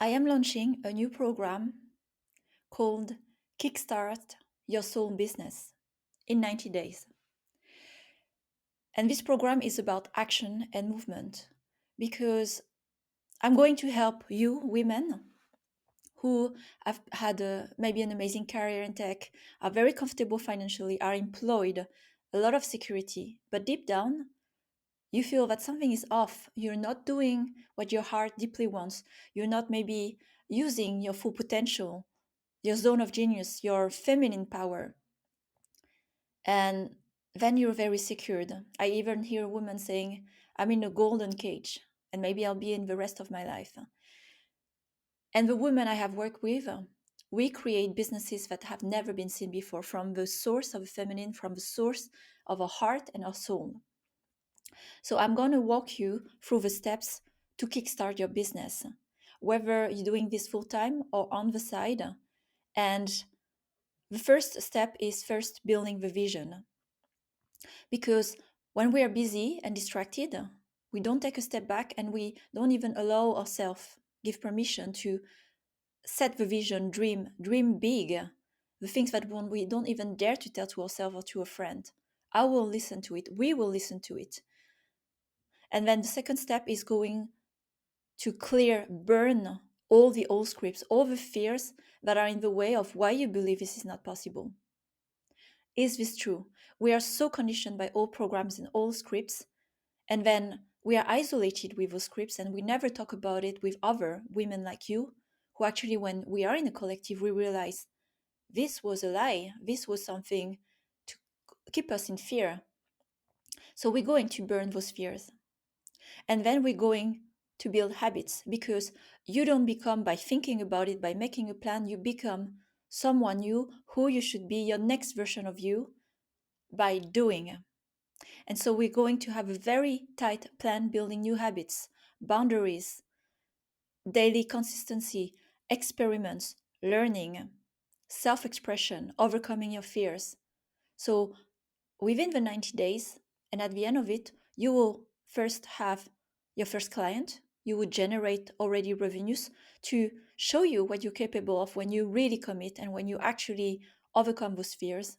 I am launching a new program called Kickstart Your Soul Business in 90 days. And this program is about action and movement because I'm going to help you, women, who have had maybe an amazing career in tech, are very comfortable financially, are employed, a lot of security, but deep down, you feel that something is off. You're not doing what your heart deeply wants. You're not maybe using your full potential, your zone of genius, your feminine power. And then you're very secured. I even hear women saying, I'm in a golden cage and maybe I'll be in the rest of my life. And the women I have worked with, we create businesses that have never been seen before from the source of the feminine, from the source of our heart and our soul. So I'm going to walk you through the steps to kickstart your business, whether you're doing this full time or on the side. And the first step is first building the vision. Because when we are busy and distracted, we don't take a step back and we don't even allow ourselves, give permission to set the vision, dream big, the things that we don't even dare to tell to ourselves or to a friend. I will listen to it. We will listen to it. And then the second step is going to burn all the old scripts, all the fears that are in the way of why you believe this is not possible. Is this true? We are so conditioned by old programs and old scripts, and then we are isolated with those scripts and we never talk about it with other women like you, who actually, when we are in a collective, we realize this was a lie. This was something to keep us in fear. So we're going to burn those fears. And then we're going to build habits, because you don't become by thinking about it, by making a plan. You become someone new, who you should be, your next version of you, by doing. And so we're going to have a very tight plan, building new habits, boundaries, daily consistency, experiments, learning, self-expression, overcoming your fears. So within the 90 days, and at the end of it, you will first have your first client. You would generate already revenues to show you what you're capable of when you really commit and when you actually overcome those fears.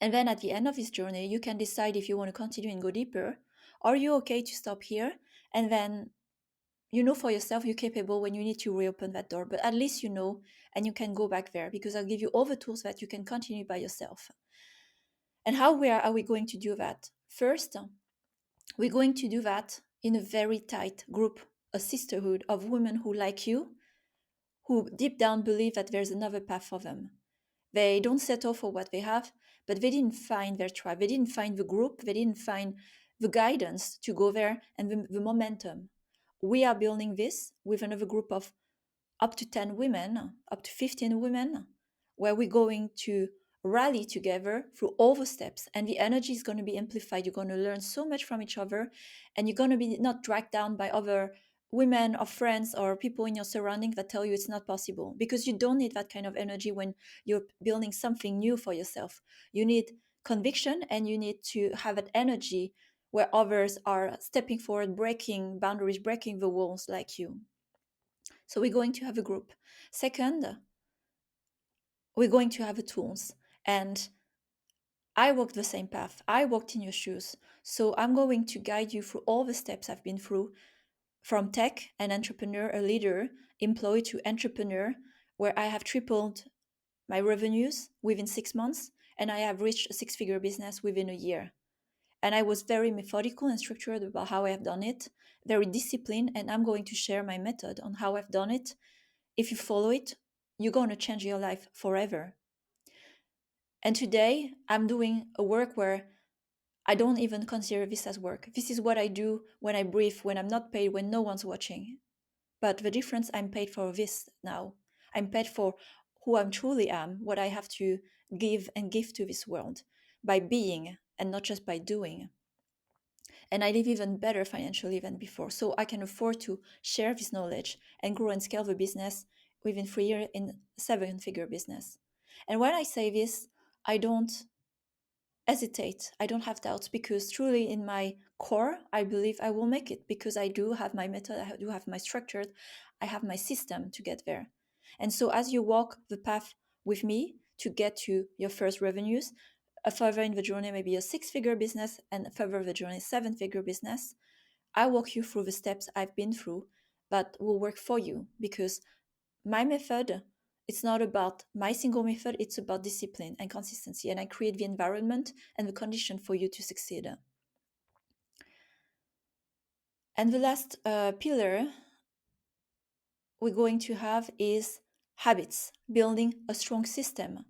And then at the end of this journey, you can decide if you want to continue and go deeper. Are you okay to stop here? And then you know for yourself you're capable when you need to reopen that door. But at least you know, and you can go back there, because I'll give you all the tools that you can continue by yourself. And how are we going to do that? First, we're going to do that in a very tight group, a sisterhood of women who, like you, who deep down believe that there's another path for them. They don't settle for what they have, but they didn't find their tribe. They didn't find the group. They didn't find the guidance to go there and the momentum. We are building this with another group of up to 10 women, up to 15 women, where we're going to rally together through all the steps, and the energy is going to be amplified. You're going to learn so much from each other, and you're going to be not dragged down by other women or friends or people in your surrounding that tell you it's not possible, because you don't need that kind of energy when you're building something new for yourself. You need conviction, and you need to have that energy where others are stepping forward, breaking boundaries, breaking the walls like you. So we're going to have a group. Second, we're going to have a tools. And I walked the same path. I walked in your shoes. So I'm going to guide you through all the steps I've been through, from tech, an entrepreneur, a leader, employee, to entrepreneur, where I have tripled my revenues within 6 months, and I have reached a six-figure business within a year. And I was very methodical and structured about how I have done it, very disciplined, and I'm going to share my method on how I've done it. If you follow it, you're going to change your life forever. And today I'm doing a work where I don't even consider this as work. This is what I do when I breathe, when I'm not paid, when no one's watching. But the difference, I'm paid for this now. I'm paid for who I truly am, what I have to give and give to this world by being and not just by doing. And I live even better financially than before. So I can afford to share this knowledge and grow and scale the business within 3 years in a seven-figure business. And when I say this, I don't hesitate. I don't have doubts because truly in my core, I believe I will make it because I do have my method, I do have my structure, I have my system to get there. And so as you walk the path with me to get to your first revenues, further in the journey, maybe a 6-figure business, and further the journey, 7-figure business, I walk you through the steps I've been through that will work for you because my method, it's not about my single method, it's about discipline and consistency. And I create the environment and the condition for you to succeed. And the last pillar we're going to have is habits, building a strong system.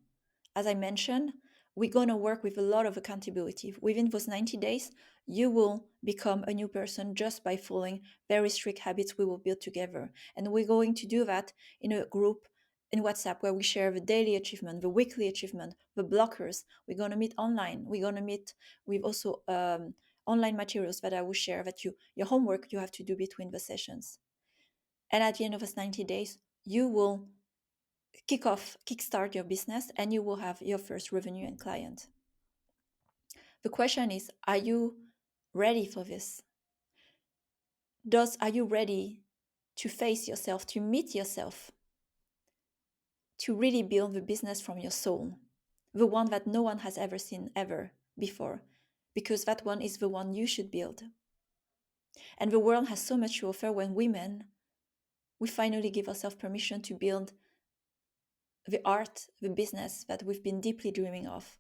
As I mentioned, we're going to work with a lot of accountability. Within those 90 days, you will become a new person just by following very strict habits we will build together. And we're going to do that in a group in WhatsApp where we share the daily achievement, the weekly achievement, the blockers. We're going to meet online. We're going to meet with also online materials that I will share that your homework you have to do between the sessions. And at the end of those 90 days, you will kickstart your business and you will have your first revenue and client. The question is, are you ready for this? Are you ready to face yourself, to meet yourself, to really build the business from your soul, the one that no one has ever seen ever before, because that one is the one you should build. And the world has so much to offer when women, we finally give ourselves permission to build the art, the business that we've been deeply dreaming of.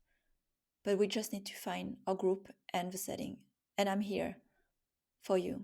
But we just need to find our group and the setting. And I'm here for you.